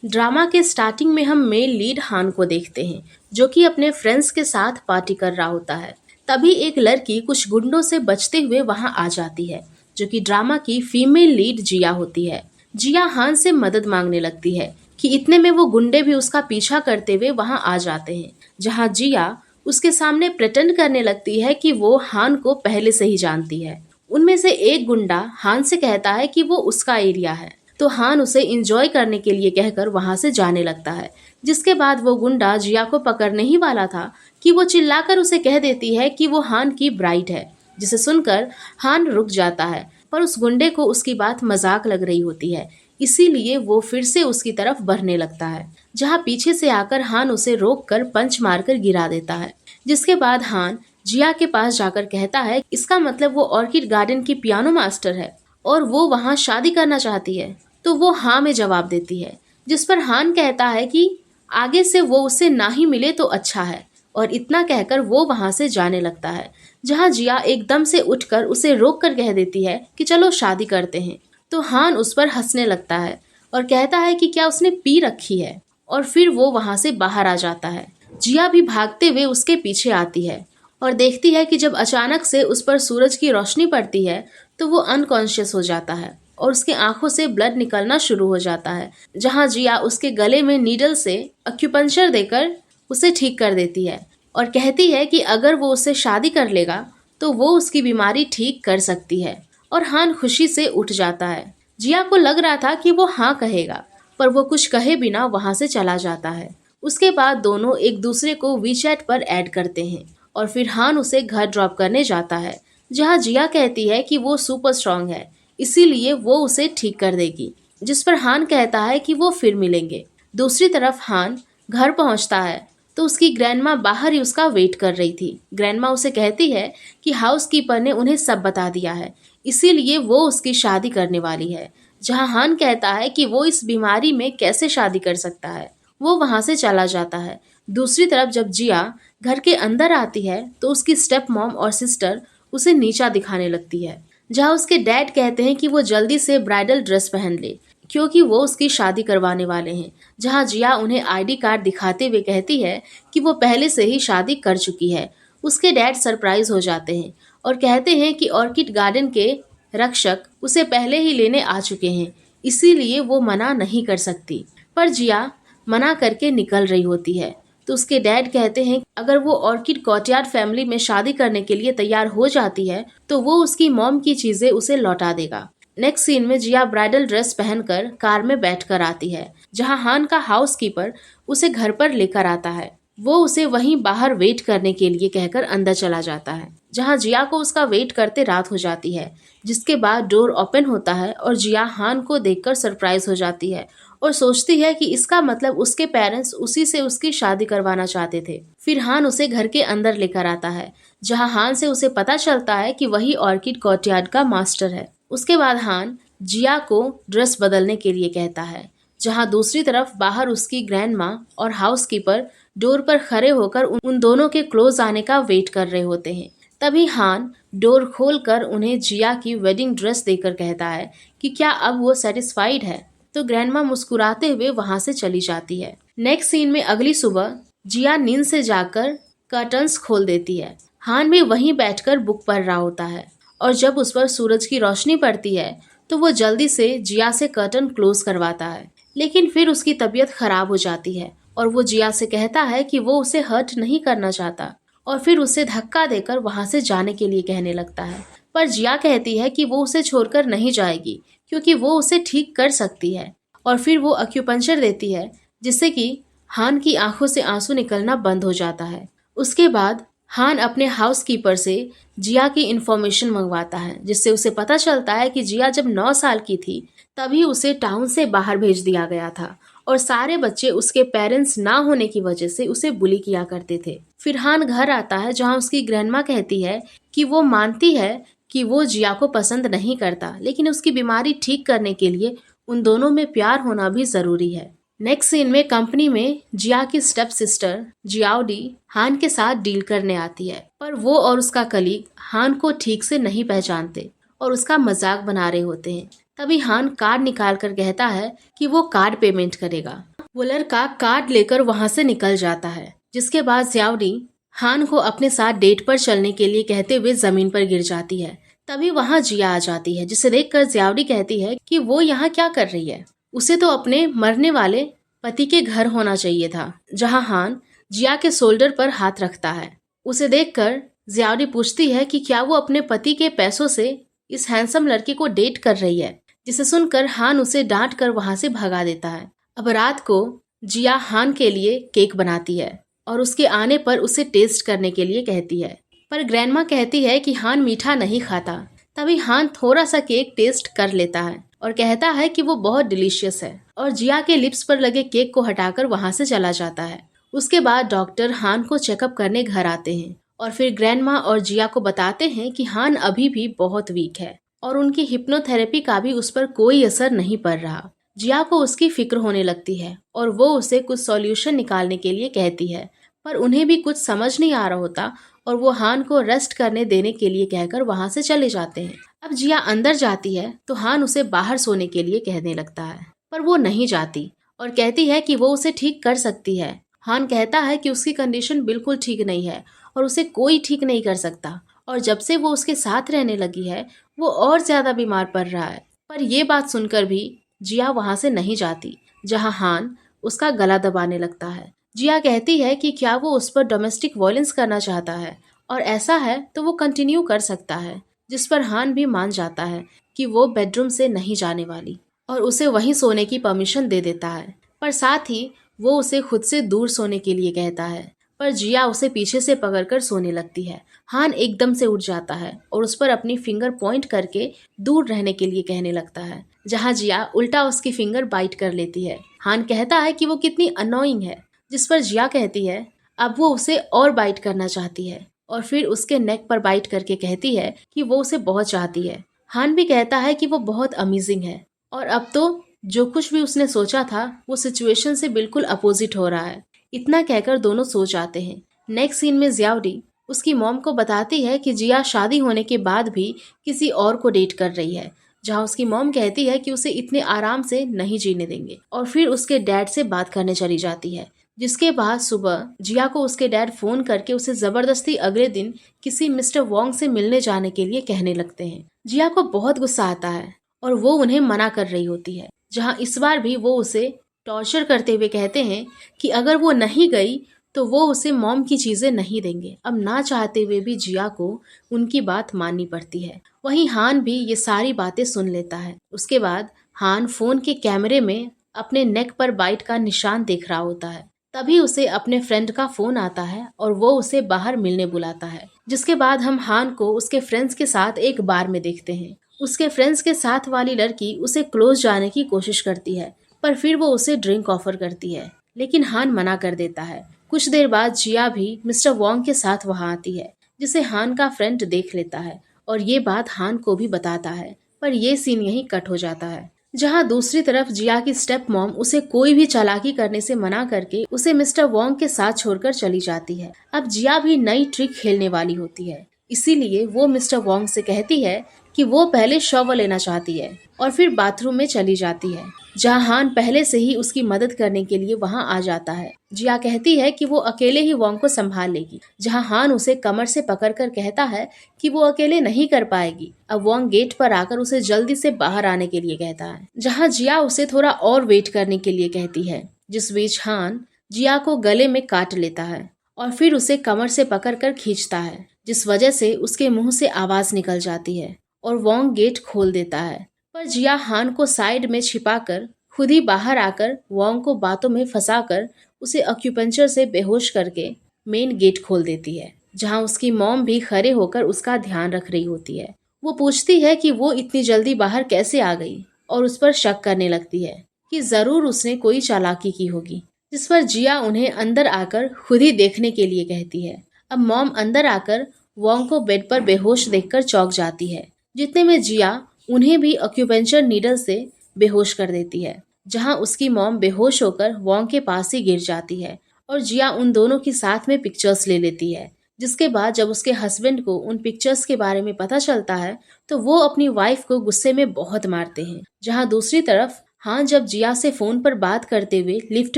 Drama के starting में हम मेल लीड हान को देखते हैं, जो कि अपने फ्रेंड्स के साथ पार्टी कर रहा होता है। तभी एक लड़की कुछ गुंडों से बचते हुए वहां आ जाती है, जो कि ड्रामा की फीमेल लीड जिया होती है। जिया हान से मदद मांगने लगती है कि इतने में वो गुंडे भी उसका पीछा करते हुए वहां आ जाते हैं, जहां जिया उसके सामने प्रेटेंड करने लगती है कि वो हान को पहले से ही जानती है। उनमें से एक गुंडा हान से कहता है कि वो उसका एरिया है, तो हान उसे एंजॉय करने के लिए कहकर वहां से जाने लगता है। जिसके बाद वो गुंडा जिया को पकड़ने ही वाला था कि वो चिल्लाकर उसे कह देती है कि वो हान की ब्राइड है, जिसे सुनकर हान रुक जाता है। पर उस गुंडे को उसकी बात मजाक लग रही होती है, इसीलिए वो फिर से उसकी तरफ बढ़ने लगता है, जहाँ पीछे से आकर हान उसे रोक कर पंच मारकर गिरा देता है। जिसके बाद हान जिया के पास जाकर कहता है इसका मतलब वो ऑर्किड गार्डन की पियानो मास्टर है और वो वहाँ शादी करना चाहती है। तो वो हाँ में जवाब देती है, जिस पर हान कहता है कि आगे से वो उससे ना ही मिले तो अच्छा है, और इतना कहकर वो वहां से जाने लगता है। जहां जिया एकदम से उठकर उसे रोक कर कह देती है कि चलो शादी करते हैं। तो हान उस पर हंसने लगता है और कहता है कि क्या उसने पी रखी है, और फिर वो वहां से बाहर आ जाता है। जिया भी भागते हुए उसके पीछे आती है और देखती है कि जब अचानक से उस पर सूरज की रोशनी पड़ती है तो वो अनकॉन्शियस हो जाता है और उसके आंखों से ब्लड निकलना शुरू हो जाता है। जहां जिया उसके गले में नीडल से अक्यूपंक्चर देकर उसे ठीक कर देती है और कहती है कि अगर वो उससे शादी कर लेगा तो वो उसकी बीमारी ठीक कर सकती है। और हान खुशी से उठ जाता है। जिया को लग रहा था कि वो हाँ कहेगा, पर वो कुछ कहे बिना वहां से चला जाता है। उसके बाद दोनों एक दूसरे को वीचैट पर ऐड करते हैं और फिर हान उसे घर ड्रॉप करने जाता है, जहां जिया कहती है कि वो सुपर स्ट्रांग है, इसीलिए वो उसे ठीक कर देगी। जिस पर हान कहता है कि वो फिर मिलेंगे। दूसरी तरफ हान घर पहुंचता है तो उसकी ग्रैंडमा बाहर ही उसका वेट कर रही थी। ग्रैंडमा उसे कहती है कि हाउसकीपर ने उन्हें सब बता दिया है, इसीलिए वो उसकी शादी करने वाली है। जहां हान कहता है कि वो इस बीमारी में कैसे शादी कर सकता है। वो वहां से चला जाता है। दूसरी तरफ जब जिया घर के अंदर आती है तो उसकी स्टेप मॉम और सिस्टर उसे नीचा दिखाने लगती है, जहां उसके डैड कहते हैं कि वो जल्दी से ब्राइडल ड्रेस पहन ले क्योंकि वो उसकी शादी करवाने वाले हैं। जहां जिया उन्हें आईडी कार्ड दिखाते हुए कहती है कि वो पहले से ही शादी कर चुकी है। उसके डैड सरप्राइज हो जाते हैं और कहते हैं कि ऑर्किड गार्डन के रक्षक उसे पहले ही लेने आ चुके हैं, इसीलिए वो मना नहीं कर सकती। पर जिया मना करके निकल रही होती है तो उसके डैड कहते हैं अगर वो ऑर्किड कॉर्टयार्ड फैमिली में शादी करने के लिए तैयार हो जाती है तो वो उसकी मॉम की चीजें उसे लौटा देगा। नेक्स्ट सीन में जिया ब्राइडल ड्रेस पहनकर कार में बैठकर आती है, जहां हान का हाउसकीपर उसे घर पर लेकर आता है। वो उसे वहीं बाहर वेट करने के लिए कहकर अंदर चला जाता है, जहां जिया को उसका वेट करते रात हो जाती है। जिसके बाद डोर ओपन होता है और जिया हान को देखकर सरप्राइज हो जाती है और सोचती है कि इसका मतलब उसके पेरेंट्स उसी से उसकी शादी करवाना चाहते थे। फिर हान उसे घर के अंदर लेकर आता है, जहां हान से उसे पता चलता है कि वही ऑर्किड कॉर्टयार्ड का मास्टर है। उसके बाद हान जिया को ड्रेस बदलने के लिए कहता है, जहां दूसरी तरफ बाहर उसकी ग्रैंडमा और हाउसकीपर डोर पर खड़े होकर उन दोनों के क्लोज आने का वेट कर रहे होते हैं। तभी हान डोर खोलकर उन्हें जिया की वेडिंग ड्रेस देकर कहता है कि क्या अब वो सेटिस्फाइड है। तो ग्रैंडमा मुस्कुराते हुए वहां से चली जाती है। नेक्स्ट सीन में अगली सुबह जिया नींद से जाकर कर्टन्स खोल देती है। हान भी वहीं बैठकर बुक पढ़ रहा होता है और जब उस पर सूरज की रोशनी पड़ती है तो वो जल्दी से जिया से कर्टन क्लोज करवाता है। लेकिन फिर उसकी तबीयत खराब हो जाती है और वो जिया से कहता है कि वो उसे हर्ट नहीं करना चाहता और फिर उसे धक्का देकर वहां से जाने के लिए कहने लगता है। पर जिया कहती है कि वो उसे छोड़कर नहीं जाएगी क्योंकि वो उसे ठीक कर सकती है, और फिर वो अक्यूपंक्चर देती है जिससे कि हान की आंखों से आंसू निकलना बंद हो जाता है। उसके बाद हान अपने हाउसकीपर से जिया की इंफॉर्मेशन मंगवाता है, जिससे उसे पता चलता है कि जिया जब 9 साल की थी तभी उसे टाउन से बाहर भेज दिया गया था और सारे बच्चे उसके पेरेंट्स ना होने की वजह से उसे बुली किया करते थे। फिर हान घर आता है, जहां उसकी ग्रैंडमा कहती है कि वो मानती है कि वो जिया को पसंद नहीं करता, लेकिन उसकी बीमारी ठीक करने के लिए उन दोनों में प्यार होना भी जरूरी है। नेक्स्ट सीन में कंपनी में जिया की स्टेप सिस्टर जियाओडी हान के साथ डील करने आती है, पर वो और उसका कलीग हान को ठीक से नहीं पहचानते और उसका मजाक बना रहे होते हैं। तभी हान कार्ड निकाल कर कहता है कि वो कार्ड पेमेंट करेगा। वो लड़का कार्ड लेकर वहाँ से निकल जाता है, जिसके बाद ज्याओडी हान को अपने साथ डेट पर चलने के लिए कहते हुए जमीन पर गिर जाती है। तभी वहाँ जिया आ जाती है, जिसे देखकर ज्याओडी कहती है कि वो यहाँ क्या कर रही है। उसे तो अपने मरने वाले पति के घर होना चाहिए था। जहाँ हान जिया के शोल्डर पर हाथ रखता है। उसे देखकर ज्याओडी पूछती है कि क्या वो अपने पति के पैसों से इस हैंडसम लड़के को डेट कर रही है, जिसे सुनकर हान उसे डांट कर वहाँ से भगा देता है। अब रात को जिया हान के लिए केक बनाती है और उसके आने पर उसे टेस्ट करने के लिए कहती है, पर ग्रैंडमा कहती है कि हान मीठा नहीं खाता। तभी हान थोड़ा सा केक टेस्ट कर लेता है और कहता है कि वो बहुत डिलीशियस है, और जिया के लिप्स पर लगे केक को हटाकर वहाँ से चला जाता है। उसके बाद डॉक्टर हान को चेकअप करने घर आते हैं और फिर ग्रैंडमा और जिया को बताते हैं कि हान अभी भी बहुत वीक है और उनकी हिप्नोथेरेपी का भी उस पर कोई असर नहीं पड़ रहा। जिया को उसकी फिक्र होने लगती है और वो उसे कुछ सॉल्यूशन निकालने के लिए कहती है, पर उन्हें भी कुछ समझ नहीं आ रहा होता और वो हान को रेस्ट करने देने के लिए कहकर वहाँ से चले जाते हैं। अब जिया अंदर जाती है तो हान उसे बाहर सोने के लिए कहने लगता है, पर वो नहीं जाती और कहती है कि वो उसे ठीक कर सकती है। हान कहता है कि उसकी कंडीशन बिल्कुल ठीक नहीं है और उसे कोई ठीक नहीं कर सकता, और जब से वो उसके साथ रहने लगी है वो और ज्यादा बीमार पड़ रहा है। पर ये बात सुनकर भी जिया वहाँ से नहीं जाती, जहाँ हान उसका गला दबाने लगता है। जिया कहती है कि क्या वो उस पर डोमेस्टिक वायलेंस करना चाहता है, और ऐसा है तो वो कंटिन्यू कर सकता है, जिस पर हान भी मान जाता है कि वो बेडरूम से नहीं जाने वाली और उसे वहीं सोने की परमिशन दे देता है। पर साथ ही वो उसे खुद से दूर सोने के लिए कहता है, पर जिया उसे पीछे से पकड़कर सोने लगती है। हान एकदम से उठ जाता है और उस पर अपनी फिंगर पॉइंट करके दूर रहने के लिए कहने लगता है, जहाँ जिया उल्टा उसकी फिंगर बाइट कर लेती है। हान कहता है कि वो कितनी अनोइंग है, जिस पर जिया कहती है अब वो उसे और बाइट करना चाहती है, और फिर उसके नेक पर बाइट करके कहती है कि वो उसे बहुत चाहती है। हान भी कहता है कि वो बहुत अमेजिंग है, और अब तो जो कुछ भी उसने सोचा था वो सिचुएशन से बिल्कुल अपोजिट हो रहा है। इतना कहकर दोनों सो जाते हैं। नेक्स्ट सीन में ज्याओडी उसकी मॉम को बताती है कि जिया शादी होने के बाद भी किसी और को डेट कर रही है, जहाँ उसकी मॉम कहती है कि उसे इतने आराम से नहीं जीने देंगे, और फिर उसके डैड से बात करने चली जाती है। जिसके बाद सुबह जिया को उसके डैड फोन करके उसे जबरदस्ती अगले दिन किसी मिस्टर वोंग से मिलने जाने के लिए कहने लगते हैं। जिया को बहुत गुस्सा आता है और वो उन्हें मना कर रही होती है, जहाँ इस बार भी वो उसे टॉर्चर करते हुए कहते हैं कि अगर वो नहीं गई तो वो उसे मॉम की चीजें नहीं देंगे। अब ना चाहते हुए भी जिया को उनकी बात माननी पड़ती है। वहीं हान भी ये सारी बातें सुन लेता है। उसके बाद हान फोन के कैमरे में अपने नेक पर बाइट का निशान देख रहा होता है। तभी उसे अपने फ्रेंड का फोन आता है और वो उसे बाहर मिलने बुलाता है। जिसके बाद हम हान को उसके फ्रेंड्स के साथ एक बार में देखते हैं। उसके फ्रेंड्स के साथ वाली लड़की उसे क्लोज जाने की कोशिश करती है, पर फिर वो उसे ड्रिंक ऑफर करती है, लेकिन हान मना कर देता है। कुछ देर बाद जिया भी मिस्टर वोंग के साथ वहाँ आती है, जिसे हान का फ्रेंड देख लेता है और ये बात हान को भी बताता है। पर ये सीन यहीं कट हो जाता है, जहाँ दूसरी तरफ जिया की स्टेप मॉम उसे कोई भी चालाकी करने से मना करके उसे मिस्टर वोंग के साथ छोड़कर चली जाती है। अब जिया भी नई ट्रिक खेलने वाली होती है, इसीलिए वो मिस्टर वोंग से कहती है कि वो पहले शॉवर लेना चाहती है और फिर बाथरूम में चली जाती है, जहाँ हान पहले से ही उसकी मदद करने के लिए वहाँ आ जाता है। जिया कहती है कि वो अकेले ही वोंग को संभाल लेगी, जहाँ हान उसे कमर से पकड़कर कहता है कि वो अकेले नहीं कर पाएगी। अब वोंग गेट पर आकर उसे जल्दी से बाहर आने के लिए कहता है, जहाँ जिया उसे थोड़ा और वेट करने के लिए कहती है। जिस बीच हान जिया को गले में काट लेता है और फिर उसे कमर से पकड़कर खींचता है, जिस वजह से उसके मुंह से आवाज निकल जाती है और वोंग गेट खोल देता है। पर जिया हान को साइड में छिपाकर खुद ही बाहर आकर वोंग को बातों में फंसाकर उसे एक्यूपंक्चर से बेहोश करके मेन गेट खोल देती है, जहां उसकी मॉम भी खड़े होकर उसका ध्यान रख रही होती है। वो पूछती है कि वो इतनी जल्दी बाहर कैसे आ गई और उस पर शक करने लगती है कि जरूर उसने कोई चालाकी की होगी, जिस पर जिया उन्हें अंदर आकर खुद ही देखने के लिए कहती है। अब मॉम अंदर आकर वोंग को बेड पर बेहोश देखकर चौंक जाती है, जितने में जिया उन्हें भी एक्यूपंक्चर नीडल से बेहोश कर देती है, जहां उसकी मॉम बेहोश होकर वोंग के पास ही गिर जाती है और जिया उन दोनों की साथ में पिक्चर्स ले लेती है, जिसके बाद जब उसके हस्बैंड को उन पिक्चर्स के बारे में पता चलता है तो वो अपनी वाइफ को गुस्से में बहुत मारते हैं। जहाँ दूसरी तरफ हाँ जब जिया से फोन पर बात करते हुए लिफ्ट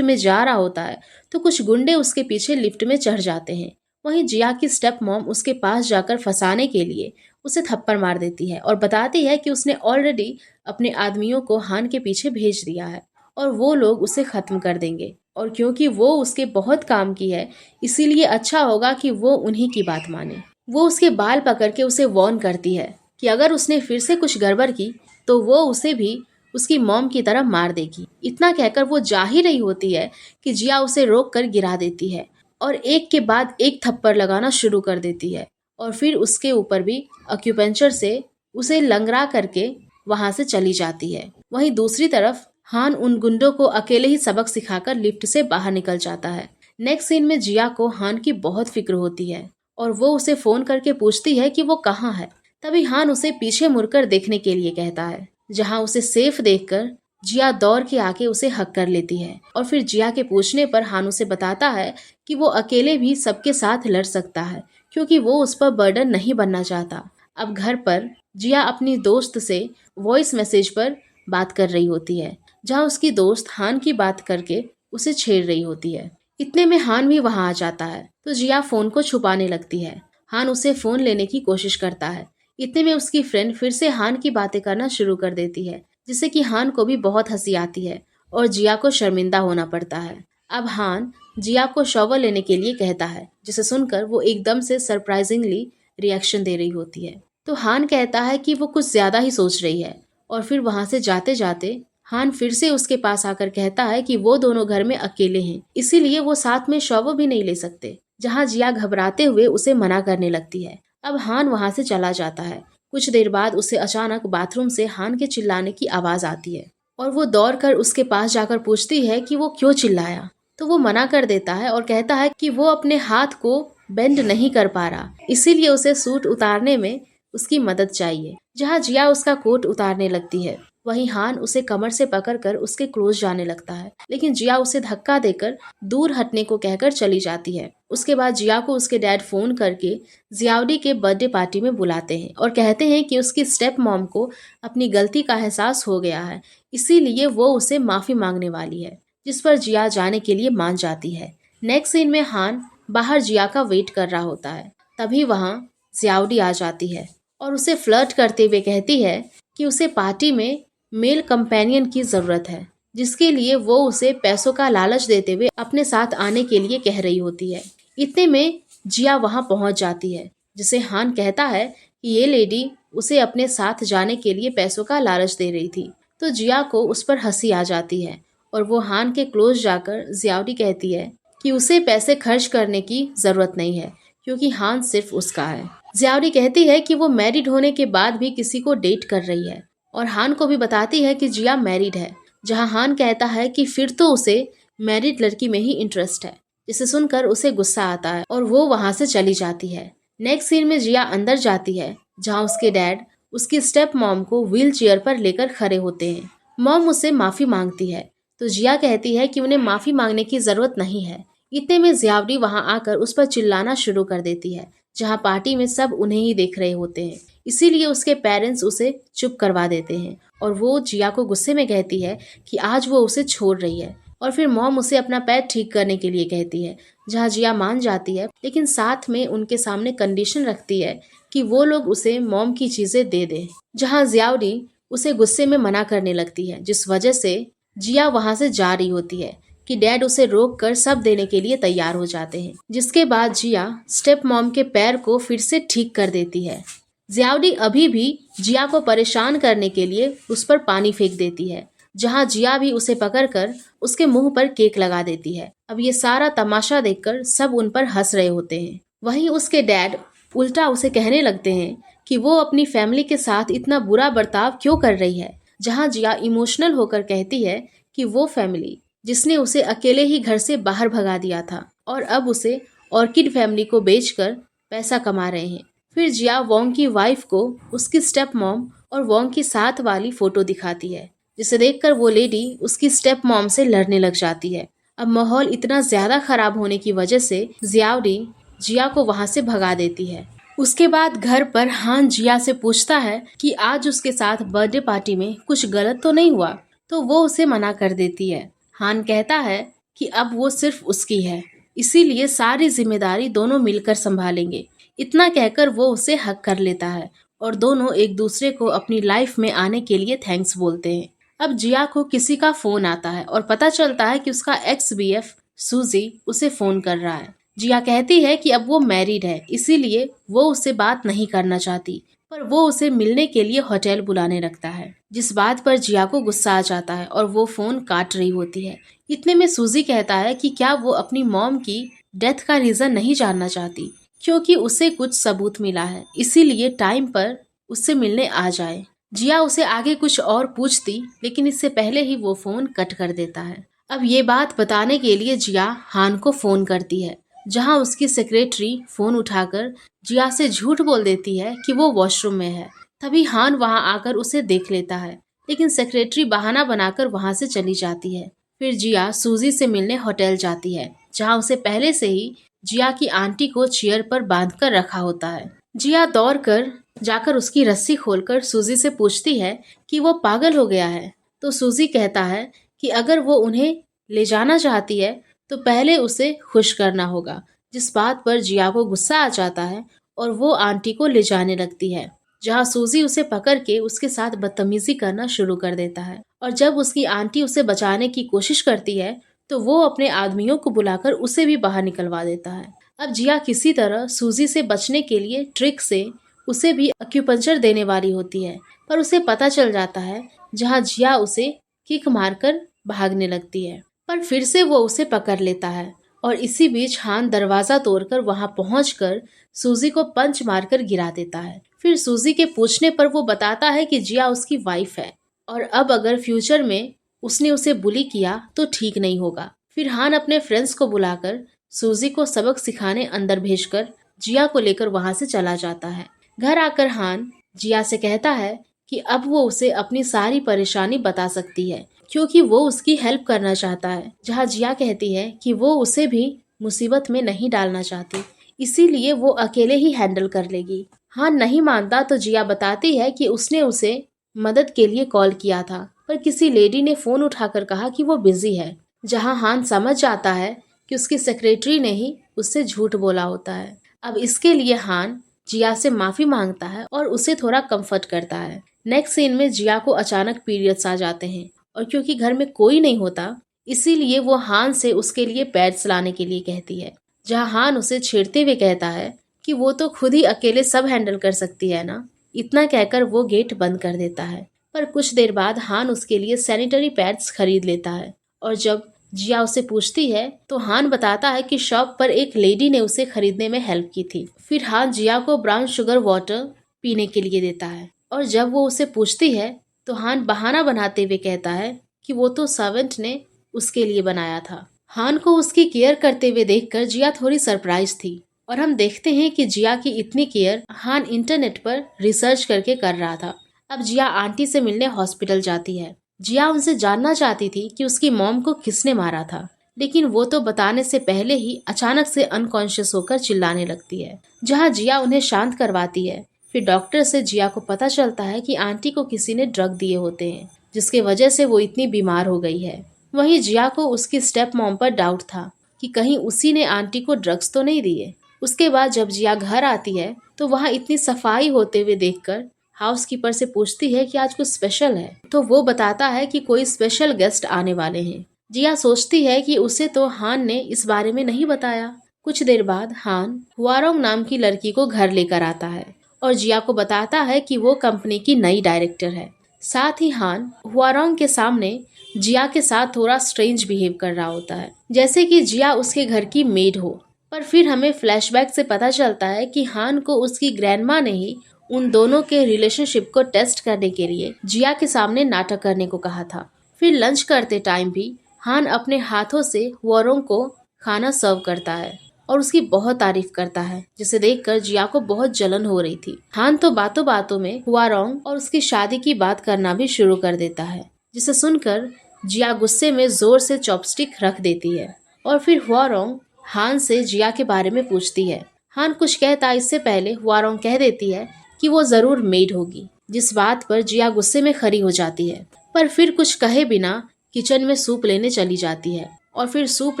में जा रहा होता है तो कुछ गुंडे उसके पीछे लिफ्ट में चढ़ जाते हैं। वहीं जिया की स्टेप मॉम उसके पास जाकर फंसाने के लिए उसे थप्पड़ मार देती है और बताती है कि उसने ऑलरेडी अपने आदमियों को हान के पीछे भेज दिया है और वो लोग उसे खत्म कर देंगे, और क्योंकि वो उसके बहुत काम की है इसीलिए अच्छा होगा कि वो उन्हीं की बात माने। वो उसके बाल पकड़ के उसे वार्न करती है कि अगर उसने फिर से कुछ गड़बड़ की तो वो उसे भी उसकी मॉम की तरह मार देगी। इतना कहकर वो जा ही रही होती है कि जिया उसे रोक कर गिरा देती है और एक के बाद एक थप्पड़ लगाना शुरू कर देती है और फिर उसके ऊपर भी अक्यूपेंचर से उसे लंगड़ा करके वहां से चली जाती है। वहीं दूसरी तरफ हान उन गुंडों को अकेले ही सबक सिखाकर लिफ्ट से बाहर निकल जाता है। नेक्स्ट सीन में जिया को हान की बहुत फिक्र होती है और वो उसे फोन करके पूछती है कि वो कहाँ है। तभी हान उसे पीछे मुड़कर देखने के लिए कहता है, जहाँ उसे सेफ देखकर जिया दौड़ के आके उसे हक कर लेती है और फिर जिया के पूछने पर हान उसे बताता है कि वो अकेले भी सबके साथ लड़ सकता है क्योंकि वो उस पर बर्डन नहीं बनना चाहता। अब घर पर जिया अपनी दोस्त से वॉइस मैसेज पर बात कर रही होती है, जहाँ उसकी दोस्त हान की बात करके उसे छेड़ रही होती है। इतने में हान भी वहां आ जाता है तो जिया फोन को छुपाने लगती है। हान उसे फोन लेने की कोशिश करता है। इतने में उसकी फ्रेंड फिर से हान की बातें करना शुरू कर देती है, जिससे कि हान को भी बहुत हंसी आती है और जिया को शर्मिंदा होना पड़ता है। अब हान जिया को शॉवर लेने के लिए कहता है, जिसे सुनकर वो एकदम से सरप्राइजिंगली रिएक्शन दे रही होती है। तो हान कहता है कि वो कुछ ज्यादा ही सोच रही है और फिर वहां से जाते जाते हान फिर से उसके पास आकर कहता है कि वो दोनों घर में अकेले हैं, इसीलिए वो साथ में शॉवर भी नहीं ले सकते। जहाँ जिया घबराते हुए उसे मना करने लगती है। अब हान वहां से चला जाता है। कुछ देर बाद उसे अचानक बाथरूम से हान के चिल्लाने की आवाज आती है और वो दौड़कर उसके पास जाकर पूछती है कि वो क्यों चिल्लाया। तो वो मना कर देता है और कहता है कि वो अपने हाथ को बेंड नहीं कर पा रहा, इसीलिए उसे सूट उतारने में उसकी मदद चाहिए। जहाँ जिया उसका कोट उतारने लगती है वहीं हान उसे कमर से पकड़कर उसके क्लोज जाने लगता है, लेकिन जिया उसे धक्का देकर दूर हटने को कहकर चली जाती है। उसके बाद जिया को उसके डैड फोन करके जियाउडी के बर्थडे पार्टी में बुलाते हैं और कहते हैं कि उसकी स्टेप मॉम को अपनी गलती का एहसास हो गया है, इसीलिए वो उसे माफी मांगने वाली है, जिस पर जिया जाने के लिए मान जाती है। नेक्स्ट सीन में हान बाहर जिया का वेट कर रहा होता है। तभी वहाँ जियाउडी आ जाती है और उसे फ्लर्ट करते हुए कहती है कि उसे पार्टी में मेल कंपेनियन की जरूरत है, जिसके लिए वो उसे पैसों का लालच देते हुए अपने साथ आने के लिए कह रही होती है। इतने में जिया वहां पहुंच जाती है, जिसे हान कहता है कि ये लेडी उसे अपने साथ जाने के लिए पैसों का लालच दे रही थी। तो जिया को उस पर हंसी आ जाती है और वो हान के क्लोज जाकर जियाउडी कहती है कि उसे पैसे खर्च करने की जरूरत नहीं है क्योंकि हान सिर्फ उसका है। जियाउडी कहती है कि वो मैरिड होने के बाद भी किसी को डेट कर रही है और हान को भी बताती है कि जिया मैरिड है। जहां हान कहता है कि फिर तो उसे मैरिड लड़की में ही इंटरेस्ट है, जिसे सुनकर उसे गुस्सा आता है और वो वहां से चली जाती है। नेक्स्ट सीन में जिया अंदर जाती है, जहां उसके डैड उसकी स्टेप मॉम को व्हील चेयर पर लेकर खड़े होते हैं। मॉम उससे माफी मांगती है तो जिया कहती है कि उन्हें माफी मांगने की जरूरत नहीं है। इतने में जियावड़ी वहां आकर उस पर चिल्लाना शुरू कर देती है, जहां पार्टी में सब उन्हें ही देख रहे होते हैं, इसीलिए उसके पेरेंट्स उसे चुप करवा देते हैं और वो जिया को गुस्से में कहती है कि आज वो उसे छोड़ रही है। और फिर मॉम उसे अपना पैर ठीक करने के लिए कहती है, जहाँ जिया मान जाती है, लेकिन साथ में उनके सामने कंडीशन रखती है कि वो लोग उसे मॉम की चीजें दे दें। जहाँ जियाउडी उसे गुस्से में मना करने लगती है, जिस वजह से जिया वहां से जा रही होती है कि डैड उसे रोक कर सब देने के लिए तैयार हो जाते हैं। जिसके बाद जिया स्टेप मॉम के पैर को फिर से ठीक कर देती है। जियाउडी अभी भी जिया को परेशान करने के लिए उस पर पानी फेंक देती है, जहां जिया भी उसे पकड़कर उसके मुंह पर केक लगा देती है। अब ये सारा तमाशा देखकर सब उन पर हंस रहे होते हैं। वहीं उसके डैड उल्टा उसे कहने लगते हैं कि वो अपनी फैमिली के साथ इतना बुरा बर्ताव क्यों कर रही है, जहां जिया इमोशनल होकर कहती है कि वो फैमिली जिसने उसे अकेले ही घर से बाहर भगा दिया था और अब उसे ऑर्किड फैमिली को बेचकर पैसा कमा रहे हैं। फिर जिया वोंग की वाइफ को उसकी स्टेप मॉम और वोंग की साथ वाली फोटो दिखाती है, जिसे देखकर वो लेडी उसकी स्टेप मॉम से लड़ने लग जाती है। अब माहौल इतना ज्यादा खराब होने की वजह से जियाउडी जिया को वहाँ से भगा देती है। उसके बाद घर पर हान जिया से पूछता है कि आज उसके साथ बर्थडे पार्टी में कुछ गलत तो नहीं हुआ, तो वो उसे मना कर देती है। हान कहता है कि अब वो सिर्फ उसकी है, इसीलिए सारी जिम्मेदारी दोनों मिलकर संभालेंगे। इतना कहकर वो उसे हक कर लेता है और दोनों एक दूसरे को अपनी लाइफ में आने के लिए थैंक्स बोलते हैं। अब जिया को किसी का फोन आता है और पता चलता है कि उसका एक्स बीएफ सूजी उसे फोन कर रहा है। जिया कहती है कि अब वो मैरिड है, इसीलिए वो उससे बात नहीं करना चाहती, पर वो उसे मिलने के लिए होटल बुलाने लगता है, जिस बात पर जिया को गुस्सा आ जाता है और वो फोन काट रही होती है। इतने में सूजी कहता है कि क्या वो अपनी मॉम की डेथ का रीजन नहीं जानना चाहती, क्योंकि उसे कुछ सबूत मिला है, इसीलिए टाइम पर उससे मिलने आ जाए। जिया उसे आगे कुछ और पूछती, लेकिन इससे पहले ही वो फोन कट कर देता है। अब ये बात बताने के लिए जिया हान को फोन करती है, जहां उसकी सेक्रेटरी फोन उठाकर जिया से झूठ बोल देती है कि वो वॉशरूम में है। तभी हान वहां आकर उसे देख लेता है, लेकिन सेक्रेटरी बहाना बनाकर वहां से चली जाती है। फिर जिया सूजी से मिलने होटल जाती है, जहां उसे पहले से ही जिया की आंटी को चेयर पर बांधकर रखा होता है। जिया दौड़ कर जाकर उसकी रस्सी खोलकर सूजी से पूछती है कि वो पागल हो गया है, तो सूजी कहता है कि अगर वो उन्हें ले जाना चाहती है तो पहले उसे खुश करना होगा, जिस बात पर जिया को गुस्सा आ जाता है और वो आंटी को ले जाने लगती है, जहाँ सूजी उसे पकड़ के उसके साथ बदतमीजी करना शुरू कर देता है। और जब उसकी आंटी उसे बचाने की कोशिश करती है तो वो अपने आदमियों को बुलाकर उसे भी बाहर निकलवा देता है। अब जिया किसी तरह सूजी से बचने के लिए ट्रिक से उसे भी एक्यूपंक्चर देने वाली होती है, पर उसे पता चल जाता है, जहाँ जिया उसे किक मारकर भागने लगती है, पर फिर से वो उसे पकड़ लेता है। और इसी बीच हान दरवाजा तोड़कर वहां पहुंचकर सूजी को पंच मारकर गिरा देता है। फिर सूजी के पूछने पर वो बताता है कि जिया उसकी वाइफ है और अब अगर फ्यूचर में उसने उसे बुली किया तो ठीक नहीं होगा। फिर हान अपने फ्रेंड्स को बुलाकर सूजी को सबक सिखाने अंदर भेजकर जिया को लेकर वहां से चला जाता है। घर आकर हान जिया से कहता है कि अब वो उसे अपनी सारी परेशानी बता सकती है, क्योंकि वो उसकी हेल्प करना चाहता है। जहाँ जिया कहती है कि वो उसे भी मुसीबत में नहीं डालना चाहती, इसीलिए वो अकेले ही हैंडल कर लेगी। हान नहीं मानता तो जिया बताती है कि उसने उसे मदद के लिए कॉल किया था, पर किसी लेडी ने फोन उठाकर कहा कि वो बिजी है। जहाँ हान समझ जाता है कि उसकी सेक्रेटरी ने ही उससे झूठ बोला होता है। अब इसके लिए हान जिया से माफी मांगता है और उसे थोड़ा कंफर्ट करता है। नेक्स्ट सीन में जिया को अचानक पीरियड्स आ जाते हैं और क्योंकि घर में कोई नहीं होता, इसीलिए वो हान से उसके लिए पैड्स लाने के लिए कहती है। जहाँ हान उसे छेड़ते हुए कहता है कि वो तो खुद ही अकेले सब हैंडल कर सकती है ना। इतना कहकर वो गेट बंद कर देता है, पर कुछ देर बाद हान उसके लिए सैनिटरी पैड्स खरीद लेता है। और जब जिया उसे पूछती है तो हान बताता है कि शॉप पर एक लेडी ने उसे खरीदने में हेल्प की थी। फिर हान जिया को ब्राउन शुगर वाटर पीने के लिए देता है और जब वो उसे पूछती है तो हान बहाना बनाते हुए कहता है कि वो तो सर्वेंट ने उसके लिए बनाया था। हान को उसकी केयर करते हुए देखकर जिया थोड़ी सरप्राइज थी और हम देखते हैं कि जिया की इतनी केयर हान इंटरनेट पर रिसर्च करके कर रहा था। अब जिया आंटी से मिलने हॉस्पिटल जाती है। जिया उनसे जानना चाहती थी कि उसकी मॉम को किसने मारा था, लेकिन वो तो बताने से पहले ही अचानक से अनकॉन्शियस होकर चिल्लाने लगती है। जहाँ जिया उन्हें शांत करवाती है। फिर डॉक्टर से जिया को पता चलता है कि आंटी को किसी ने ड्रग दिए होते हैं, जिसके वजह से वो इतनी बीमार हो गई है। वहीं जिया को उसकी स्टेप मॉम पर डाउट था कि कहीं उसी ने आंटी को ड्रग्स तो नहीं दिए। उसके बाद जब जिया घर आती है तो वहाँ इतनी सफाई होते हुए देखकर हाउसकीपर से पूछती है कि आज कुछ स्पेशल है, तो वो बताता है कि कोई स्पेशल गेस्ट आने वाले हैं। जिया सोचती है कि उसे तो हान ने इस बारे में नहीं बताया। कुछ देर बाद हान हुआरोंग नाम की लड़की को घर लेकर आता है और जिया को बताता है कि वो कंपनी की नई डायरेक्टर है। साथ ही हान हुआरोंग के सामने जिया के साथ थोड़ा स्ट्रेंज बिहेव कर रहा होता है, जैसे कि जिया उसके घर की मेड हो। पर फिर हमें फ्लैशबैक से पता चलता है कि हान को उसकी ग्रैंडमा ने ही उन दोनों के रिलेशनशिप को टेस्ट करने के लिए जिया के सामने नाटक करने को कहा था। फिर लंच करते टाइम भी हान अपने हाथों से हुआरोंग को खाना सर्व करता है और उसकी बहुत तारीफ करता है, जिसे देखकर जिया को बहुत जलन हो रही थी। हान तो बातों बातों में हुआरोंग और उसकी शादी की बात करना भी शुरू कर देता है, जिसे सुनकर जिया गुस्से में जोर से चॉपस्टिक रख देती है और फिर हुआरोंग हान से जिया के बारे में पूछती है। हान कुछ कहता इससे पहले हुआरोंग कह देती है कि वो जरूर मेड होगी, जिस बात पर जिया गुस्से में खड़ी हो जाती है, पर फिर कुछ कहे बिना किचन में सूप लेने चली जाती है और फिर सूप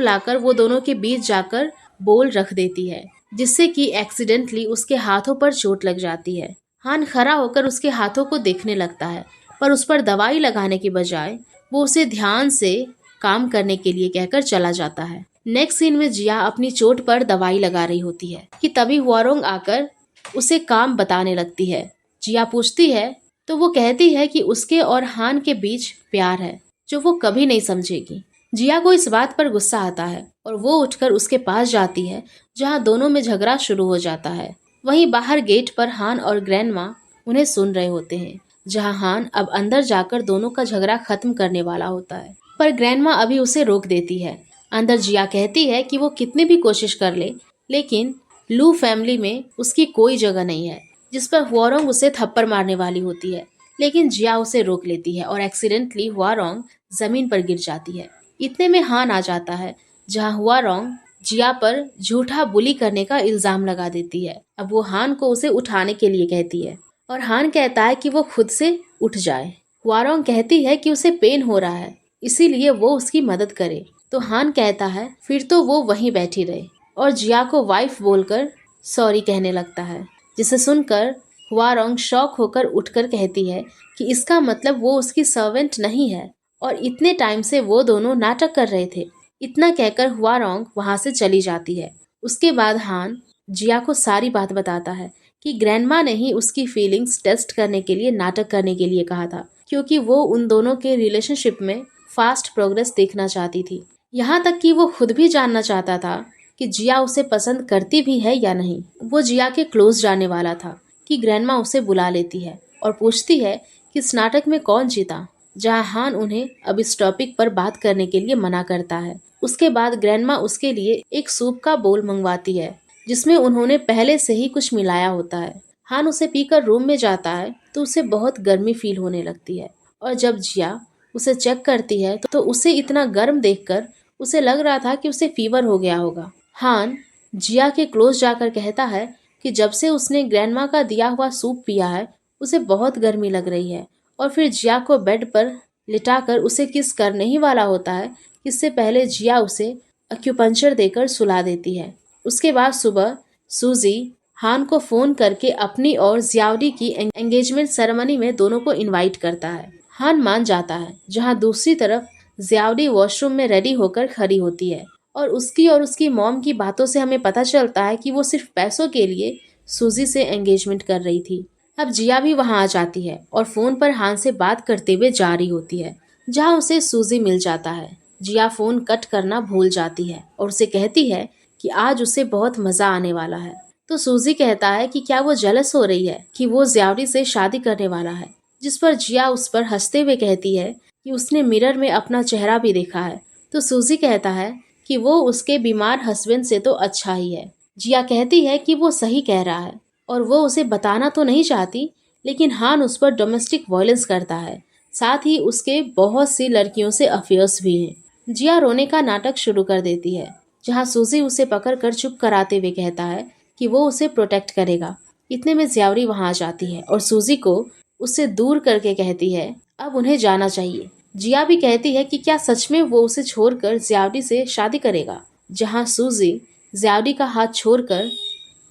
लाकर वो दोनों के बीच जाकर बोल रख देती है, जिससे कि एक्सीडेंटली उसके हाथों पर चोट लग जाती है। हान खड़ा होकर उसके हाथों को देखने लगता है, पर उस पर दवाई लगाने के बजाय वो उसे ध्यान से काम करने के लिए कहकर चला जाता है। नेक्स्ट सीन में जिया अपनी चोट पर दवाई लगा रही होती है कि तभी हुआरोंग आकर उसे काम बताने लगती है। जिया पूछती है तो वो कहती है कि उसके और हान के बीच प्यार है जो वो कभी नहीं समझेगी। जिया को इस बात पर गुस्सा आता है और वो उठकर उसके पास जाती है, जहाँ दोनों में झगड़ा शुरू हो जाता है। वहीं बाहर गेट पर हान और ग्रैंडमा उन्हें सुन रहे होते हैं, जहाँ हान अब अंदर जाकर दोनों का झगड़ा खत्म करने वाला होता है, पर ग्रैंडमा अभी उसे रोक देती है। अंदर जिया कहती है कि वो कितनी भी कोशिश कर ले, लेकिन लू फैमिली में उसकी कोई जगह नहीं है, जिस पर हुआरोंग उसे थप्पड़ मारने वाली होती है, लेकिन जिया उसे रोक लेती है और एक्सीडेंटली हुआरोंग जमीन पर गिर जाती है। इतने में हान आ जाता है, जहाँ हुआरोंग जिया पर झूठा बुली करने का इल्जाम लगा देती है। अब वो हान को उसे उठाने के लिए कहती है और हान कहता है कि वो खुद से उठ जाए। हुआरोंग कहती है कि उसे पेन हो रहा है, इसीलिए वो उसकी मदद करे, तो हान कहता है फिर तो वो वहीं बैठी रहे और जिया को वाइफ बोलकर सॉरी कहने लगता है, जिसे सुनकर हुआरोंग शॉक होकर उठकर कहती है कि इसका मतलब वो उसकी सर्वेंट नहीं है और इतने टाइम से वो दोनों नाटक कर रहे थे। इतना कहकर हुआरोंग वहां से चली जाती है। उसके बाद हान जिया को सारी बात बताता है कि ग्रैंडमा ने ही उसकी फीलिंग्स टेस्ट करने के लिए नाटक करने के लिए कहा था, क्योंकि वो उन दोनों के रिलेशनशिप में फास्ट प्रोग्रेस देखना चाहती थी। यहाँ तक कि वो खुद भी जानना चाहता था कि जिया उसे पसंद करती भी है या नहीं। वो जिया के क्लोज जाने वाला था कि ग्रैंडमा उसे बुला लेती है और पूछती है कि इस नाटक में कौन जीता, जहाँ हान उन्हें अब इस टॉपिक पर बात करने के लिए मना करता है। उसके बाद ग्रैंडमा उसके लिए एक सूप का बोल मंगवाती है, जिसमें उन्होंने पहले से ही कुछ मिलाया होता है। हान उसे पीकर रूम में जाता है तो उसे बहुत गर्मी फील होने लगती है और जब जिया उसे चेक करती है तो उसे इतना गर्म देखकर उसे लग रहा था कि उसे फीवर हो गया होगा। हान जिया के क्लोज जाकर कहता है कि जब से उसने ग्रैंडमा का दिया हुआ सूप पिया है उसे बहुत गर्मी लग रही है, और फिर जिया को बेड पर लिटाकर उसे किस करने ही वाला होता है। इससे पहले जिया उसे एक्यूपंक्चर देकर सुला देती है। उसके बाद सुबह सूजी हान को फोन करके अपनी और जियाओडी की एंगेजमेंट सेरेमनी में दोनों को इनवाइट करता है। हान मान जाता है, जहां दूसरी तरफ जियाओडी वॉशरूम में रेडी होकर खड़ी होती है और उसकी मॉम की बातों से हमें पता चलता है कि वो सिर्फ पैसों के लिए सूजी से एंगेजमेंट कर रही थी। अब जिया भी वहां आ जाती है और फोन पर हान से बात करते हुए जा रही होती है, जहां उसे सूजी मिल जाता है। जिया फोन कट करना भूल जाती है और उसे कहती है कि आज उसे बहुत मजा आने वाला है। तो सूजी कहता है कि क्या वो जेलस हो रही है कि वो जियाओडी से शादी करने वाला है, जिस पर जिया उस पर हंसते हुए कहती है कि उसने मिरर में अपना चेहरा भी देखा है। तो सूजी कहता है कि वो उसके बीमार हस्बैंड से तो अच्छा ही है। जिया कहती है कि वो सही कह रहा है और वो उसे बताना तो नहीं चाहती, लेकिन हान उस पर डोमेस्टिक वायलेंस करता है, साथ ही उसके बहुत सी लड़कियों से अफेयर्स भी हैं। जिया रोने का नाटक शुरू कर देती है, जहाँ सूजी उसे पकड़कर चुप कराते हुए कहता है कि वो उसे प्रोटेक्ट करेगा। इतने में जियाओडी वहां आ जाती है और सूजी को उससे दूर करके कहती है अब उन्हें जाना चाहिए। जिया भी कहती है कि क्या सच में वो उसे छोड़कर जियाओडी से शादी करेगा, जहाँ सूजी जियाओडी का हाथ छोड़कर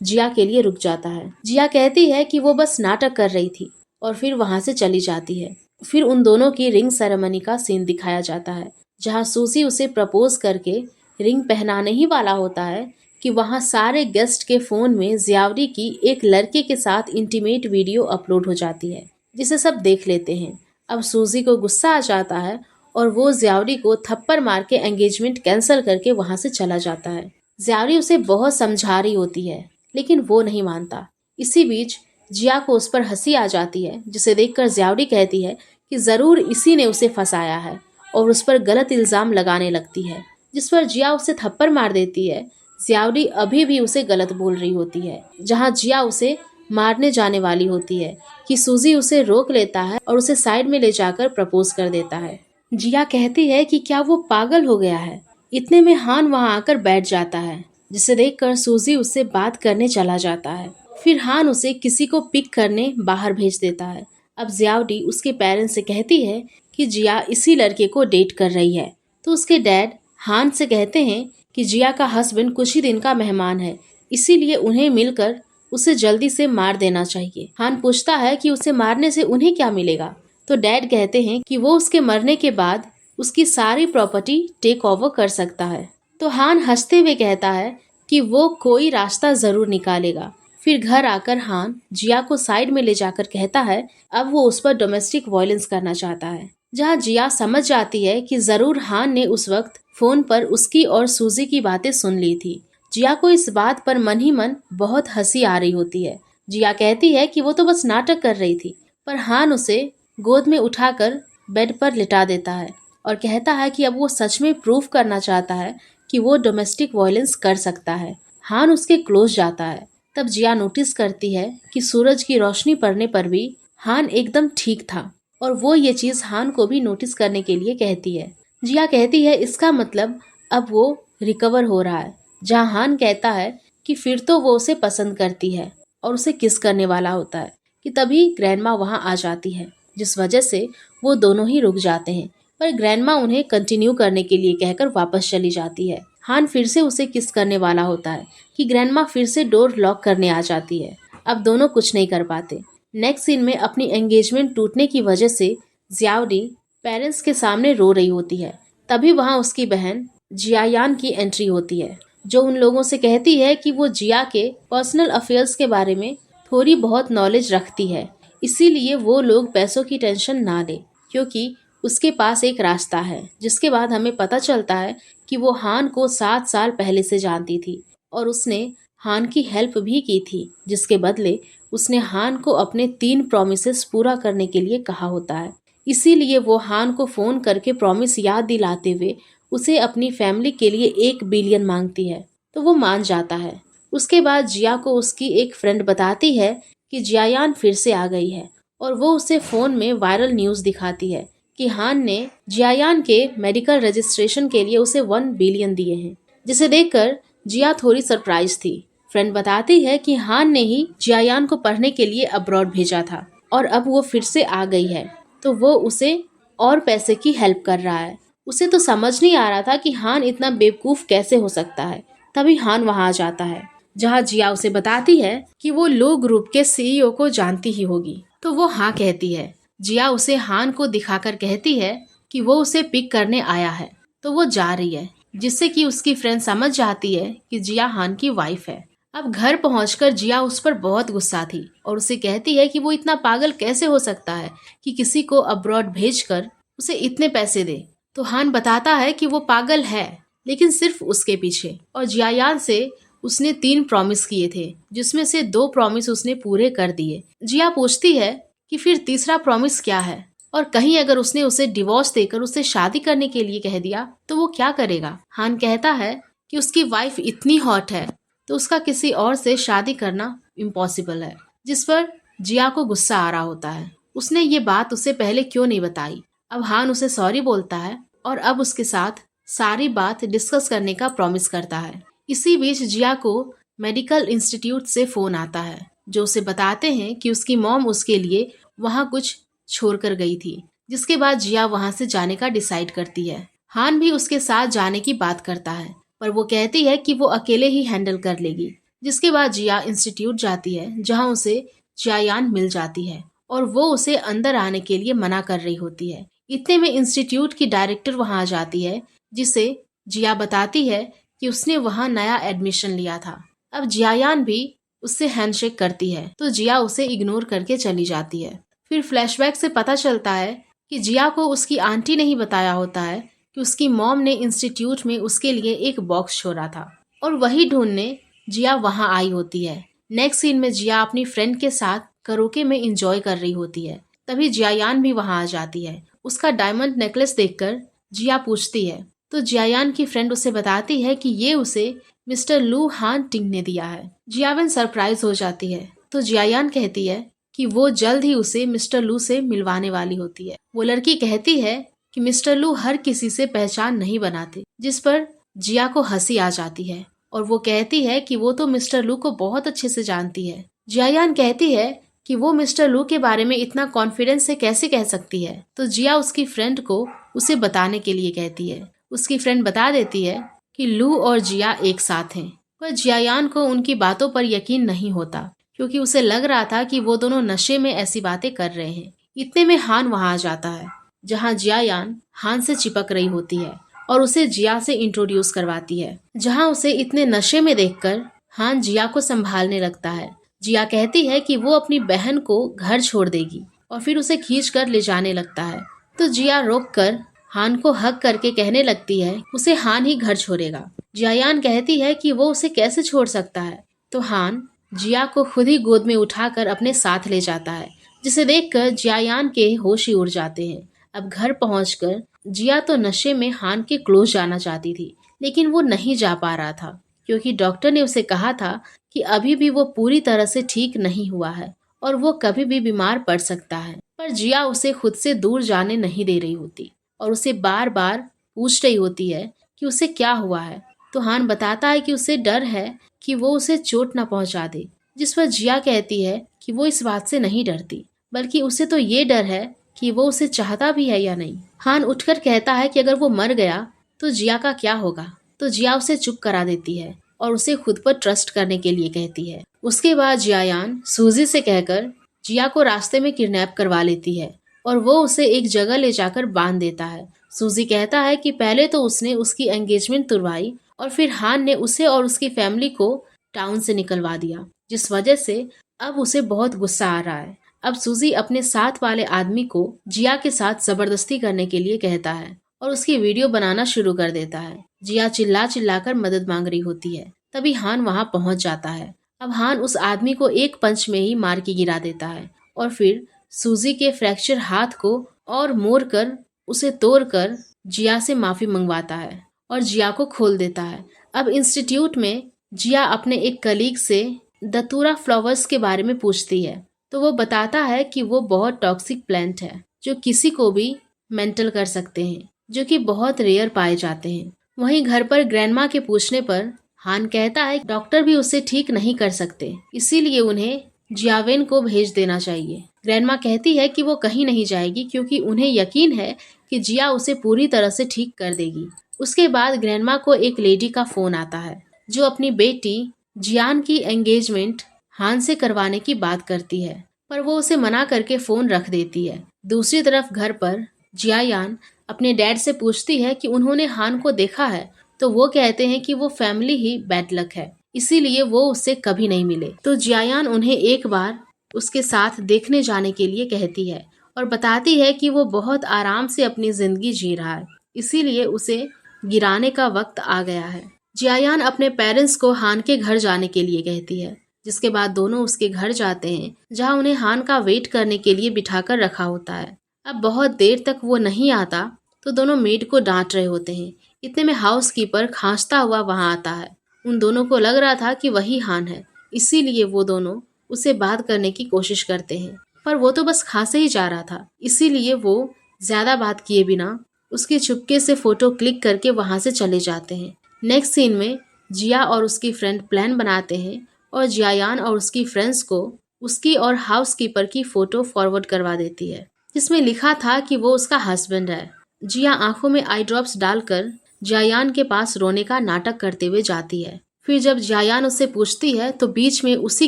जिया के लिए रुक जाता है। जिया कहती है कि वो बस नाटक कर रही थी और फिर वहां से चली जाती है। फिर उन दोनों की रिंग सेरेमनी का सीन दिखाया जाता है, जहाँ सूजी उसे प्रपोज करके रिंग पहनाने ही वाला होता है कि वहाँ सारे गेस्ट के फोन में जियाओडी की एक लड़के के साथ इंटीमेट वीडियो अपलोड हो जाती है, जिसे सब देख लेते हैं। अब सूजी को गुस्सा आ जाता है और वो जियाओडी को थप्पड़ मार के एंगेजमेंट कैंसिल करके वहां से चला जाता है। जियाओडी उसे बहुत समझा रही होती है, लेकिन वो नहीं मानता। इसी बीच जिया को उस पर हंसी आ जाती है, जिसे देखकर जियाओडी कहती है कि जरूर इसी ने उसे फंसाया है और उस पर गलत इल्जाम लगाने लगती है, जिस पर जिया उसे थप्पड़ मार देती है। जियाओडी अभी भी उसे गलत बोल रही होती है, जहाँ जिया उसे मारने जाने वाली होती है कि सूजी उसे रोक लेता है और उसे साइड में ले जाकर प्रपोज कर देता है। जिया कहती है कि क्या वो पागल हो गया है इतने में हान वहां आकर बैठ जाता है, जिसे देखकर सूजी उससे बात करने चला जाता है। फिर हान उसे किसी को पिक करने बाहर भेज देता है। अब जियाउडी उसके पेरेंट्स से कहती है कि जिया इसी लड़के को डेट कर रही है। तो उसके डैड हान से कहते हैं कि जिया का हस्बैंड कुछ ही दिन का मेहमान है, इसीलिए उन्हें मिलकर उसे जल्दी से मार देना चाहिए। हान पूछता है कि उसे मारने से उन्हें क्या मिलेगा। तो डैड कहते हैं कि वो उसके मरने के बाद उसकी सारी प्रॉपर्टी टेक ओवर कर सकता है। तो हान हंसते हुए कहता है कि वो कोई रास्ता जरूर निकालेगा। फिर घर आकर हान जिया को साइड में ले जाकर कहता है अब वो उस पर डोमेस्टिक वायलेंस करना चाहता है, जहाँ जिया समझ जाती है कि जरूर हान ने उस वक्त फोन पर उसकी और सूजी की बातें सुन ली थी। जिया को इस बात पर मन ही मन बहुत हंसी आ रही होती है। जिया कहती है कि वो तो बस नाटक कर रही थी, पर हान उसे गोद में उठाकर बेड पर लिटा देता है और कहता है कि अब वो सच में प्रूव करना चाहता है कि वो डोमेस्टिक वायलेंस कर सकता है। हान उसके क्लोज जाता है। तब जिया नोटिस करती है कि सूरज की रोशनी पड़ने पर भी हान एकदम ठीक था और वो ये चीज हान को भी नोटिस करने के लिए कहती है। जिया कहती है इसका मतलब अब वो रिकवर हो रहा है, जहाँ हान कहता है कि फिर तो वो उसे पसंद करती है और उसे किस करने वाला होता है कि तभी ग्रैंडमा वहाँ आ जाती है, जिस वजह से वो दोनों ही रुक जाते हैं। पर ग्रैंडमा उन्हें कंटिन्यू करने के लिए कहकर वापस चली जाती है। हान फिर से उसे किस करने वाला होता है कि ग्रैंडमा फिर से डोर लॉक करने आ जाती है। अब दोनों कुछ नहीं कर पाते। नेक्स्ट सीन में अपनी एंगेजमेंट टूटने की वजह से जियाओडी पेरेंट्स के सामने रो रही होती है। तभी वहाँ उसकी बहन जियायान की एंट्री होती है, जो उन लोगों से कहती है कि वो जिया के पर्सनल अफेयर्स के बारे में थोड़ी बहुत नॉलेज रखती है, इसीलिए वो लोग पैसों की टेंशन ना ले, क्योंकि उसके पास एक रास्ता है। जिसके बाद हमें पता चलता है कि वो हान को 7 साल पहले से जानती थी और उसने हान की हेल्प भी की थी, जिसके बदले उसने हान को अपने 3 प्रॉमिसेस पूरा करने के लिए कहा होता है। इसीलिए वो हान को फोन करके प्रॉमिस याद दिलाते हुए उसे अपनी फैमिली के लिए 1 बिलियन मांगती है। तो वो मान जाता है। उसके बाद जिया को उसकी एक फ्रेंड बताती है कि जियायान फिर से आ गई है और वो उसे फोन में वायरल न्यूज दिखाती है कि हान ने जियायान के मेडिकल रजिस्ट्रेशन के लिए उसे 1 बिलियन दिए हैं, जिसे देखकर जिया थोड़ी सरप्राइज थी। फ्रेंड बताती है कि हान ने ही जियायान को पढ़ने के लिए अब्रॉड भेजा था और अब वो फिर से आ गई है, तो वो उसे और पैसे की हेल्प कर रहा है। उसे तो समझ नहीं आ रहा था कि हान इतना बेवकूफ कैसे हो सकता है। तभी हान वहां आ जाता है, जहां जिया उसे बताती है कि वो लो ग्रुप के सीईओ को जानती ही होगी। तो वो हाँ कहती है। जिया उसे हान को दिखाकर कहती है कि वो उसे पिक करने आया है, तो वो जा रही है, जिससे कि उसकी फ्रेंड समझ जाती है कि जिया हान की वाइफ है। अब घर पहुंचकर जिया उस पर बहुत गुस्सा थी और उसे कहती है कि वो इतना पागल कैसे हो सकता है कि किसी को अब्रॉड भेजकर उसे इतने पैसे दे। तो हान बताता है कि वो पागल है, लेकिन सिर्फ उसके पीछे, और जियायान से उसने 3 प्रॉमिस किए थे, जिसमें से 2 प्रॉमिस उसने पूरे कर दिए। जिया पूछती है कि फिर तीसरा प्रॉमिस क्या है, और कहीं अगर उसने उसे डिवोर्स देकर उससे शादी करने के लिए कह दिया तो वो क्या करेगा। हान कहता है कि उसकी वाइफ इतनी हॉट है तो उसका किसी और से शादी करना इम्पॉसिबल है, जिस पर जिया को गुस्सा आ रहा होता है। उसने ये बात उसे पहले क्यों नहीं बताई। अब हान उसे सॉरी बोलता है और अब उसके साथ सारी बात डिस्कस करने का प्रॉमिस करता है। इसी बीच जिया को मेडिकल इंस्टीट्यूट से फोन आता है, जो उसे बताते हैं कि उसकी मॉम उसके लिए वहाँ कुछ छोड़ कर गई थी, जिसके बाद जिया वहाँ से जाने का डिसाइड करती है। हान भी उसके साथ जाने की बात करता है, पर वो कहती है कि वो अकेले ही हैंडल कर लेगी। जिसके बाद जिया इंस्टीट्यूट जाती है, जहाँ उसे जियायान मिल जाती है और वो उसे अंदर आने के लिए मना कर रही होती है। इतने में इंस्टीट्यूट की डायरेक्टर वहाँ आ जाती है, जिसे जिया बताती है कि उसने वहाँ नया एडमिशन लिया था। अब जियायान भी उससे हैंडशेक करती है, तो जिया उसे इग्नोर करके चली जाती है। फिर फ्लैशबैक से पता चलता है कि जिया को उसकी आंटी ने ही बताया होता है कि उसकी मॉम ने इंस्टीट्यूट में उसके लिए एक बॉक्स छोड़ा था और वही ढूंढने जिया वहाँ आई होती है। नेक्स्ट सीन में जिया अपनी फ्रेंड के साथ करोके में एंजॉय कर रही होती है। तभी जियायान भी वहाँ आ जाती है। उसका डायमंड नेकलेस देखकर जिया पूछती है, तो जियायान की फ्रेंड उसे बताती है कि ये उसे मिस्टर लू हान टिंग ने दिया है। जियावन सरप्राइज हो जाती है, तो जियायान कहती है कि वो जल्द ही उसे मिस्टर लू से मिलवाने वाली होती है। वो लड़की कहती है कि मिस्टर लू हर किसी से पहचान नहीं बनाते, जिस पर जिया को हंसी आ जाती है और वो कहती है कि वो तो मिस्टर लू को बहुत अच्छे से जानती है। जियायान कहती है कि वो मिस्टर लू के बारे में इतना कॉन्फिडेंस से कैसे कह सकती है। तो जिया उसकी फ्रेंड को उसे बताने के लिए कहती है। उसकी फ्रेंड बता देती है कि लू और जिया एक साथ हैं। पर जियायान को उनकी बातों पर यकीन नहीं होता क्योंकि उसे लग रहा था कि वो दोनों नशे में ऐसी बातें कर रहे हैं। इतने में हान वहां आ जाता है जहां जियायान हान से चिपक रही होती है और उसे जिया से इंट्रोड्यूस करवाती है। जहां उसे इतने नशे में देखकर हान जिया को संभालने लगता है। जिया कहती है कि वो अपनी बहन को घर छोड़ देगी और फिर उसे खींच कर ले जाने लगता है। तो जिया रोक कर हान को हग करके कहने लगती है उसे हान ही घर छोड़ेगा। जियायान कहती है कि वो उसे कैसे छोड़ सकता है। तो हान जिया को खुद ही गोद में उठाकर अपने साथ ले जाता है, जिसे देखकर जियायान के होश ही उड़ जाते हैं। अब घर पहुंचकर जिया तो नशे में हान के क्लोज जाना चाहती थी, लेकिन वो नहीं जा पा रहा था क्योंकि डॉक्टर ने उसे कहा था कि अभी भी वो पूरी तरह से ठीक नहीं हुआ है और वो कभी भी बीमार पड़ सकता है। पर जिया उसे खुद से दूर जाने नहीं दे रही होती और उसे बार बार पूछ रही होती है कि उसे क्या हुआ है। तो हान बताता है कि उसे डर है कि वो उसे चोट न पहुंचा दे, जिस पर जिया कहती है कि वो इस बात से नहीं डरती, बल्कि उसे तो ये डर है कि वो उसे चाहता भी है या नहीं। हान उठकर कहता है कि अगर वो मर गया तो जिया का क्या होगा। तो जिया उसे चुप करा देती है और उसे खुद पर ट्रस्ट करने के लिए कहती है। उसके बाद जियायान सूजी से कहकर जिया को रास्ते में किडनैप करवा लेती है और वो उसे एक जगह ले जाकर बांध देता है। सूजी कहता है कि पहले तो उसने उसकी एंगेजमेंट तुड़वाई और फिर हान ने उसे और उसकी फैमिली को टाउन से निकलवा दिया, जिस वजह से अब उसे बहुत गुस्सा आ रहा है। अब सूजी अपने साथ वाले आदमी को जिया के साथ जबरदस्ती करने के लिए कहता है और उसकी वीडियो बनाना शुरू कर देता है। जिया चिल्ला चिल्लाकर मदद मांग रही होती है। तभी हान वहां पहुंच जाता है। अब हान उस आदमी को एक पंच में ही मार के गिरा देता है और फिर सूजी के फ्रैक्चर हाथ को और मोड़कर उसे तोड़कर जिया से माफी मंगवाता है और जिया को खोल देता है। अब इंस्टीट्यूट में जिया अपने एक कलीग से दतूरा फ्लावर्स के बारे में पूछती है, तो वो बताता है कि वो बहुत टॉक्सिक प्लांट है जो किसी को भी मेंटल कर सकते हैं, जो कि बहुत रेयर पाए जाते हैं। वहीं घर पर ग्रैंडमा के पूछने पर हान कहता है डॉक्टर भी उसे ठीक नहीं कर सकते, इसीलिए उन्हें जियावेन को भेज देना चाहिए। ग्रैंडमा कहती है कि वो कहीं नहीं जाएगी क्योंकि उन्हें यकीन है कि जिया उसे पूरी तरह से ठीक कर देगी। उसके बाद ग्रैंडमा को एक लेडी का फोन आता है जो अपनी बेटी जियान की एंगेजमेंट हान से करवाने की बात करती है, पर वो उसे मना करके फोन रख देती है। दूसरी तरफ घर पर जियायान अपने डैड से पूछती है कि उन्होंने हान को देखा है, तो वो कहते हैं कि वो फैमिली ही बैड लक है, इसीलिए वो उससे कभी नहीं मिले। तो जियायान उन्हें एक बार उसके साथ देखने जाने के लिए कहती है और बताती है कि वो बहुत आराम से अपनी जिंदगी जी रहा है, इसीलिए उसे गिराने का वक्त आ गया है। जियायान अपने पेरेंट्स को हान के घर जाने के लिए कहती है, जिसके बाद दोनों उसके घर जाते हैं जहां उन्हें हान का वेट करने के लिए बिठाकर रखा होता है। अब बहुत देर तक वो नहीं आता तो दोनों मेड को डांट रहे होते हैं। इतने में हाउसकीपर खांसता हुआ वहां आता है। उन दोनों को लग रहा था कि वही हान है, इसीलिए वो दोनों उसे बात करने की कोशिश करते हैं, पर वो तो बस खांसे ही जा रहा था, इसीलिए वो ज्यादा बात किए बिना उसकी चुपके से फोटो क्लिक करके वहां से चले जाते हैं। नेक्स्ट सीन में जिया और उसकी फ्रेंड प्लान बनाते हैं और जियायान और उसकी फ्रेंड्स को उसकी और हाउसकीपर की फोटो फॉरवर्ड करवा देती है, जिसमें लिखा था कि वो उसका हस्बैंड है। जिया आंखों में आई ड्रॉप्स डालकर जियायान के पास रोने का नाटक करते हुए जाती है। फिर जब जियायान उससे पूछती है तो बीच में उसी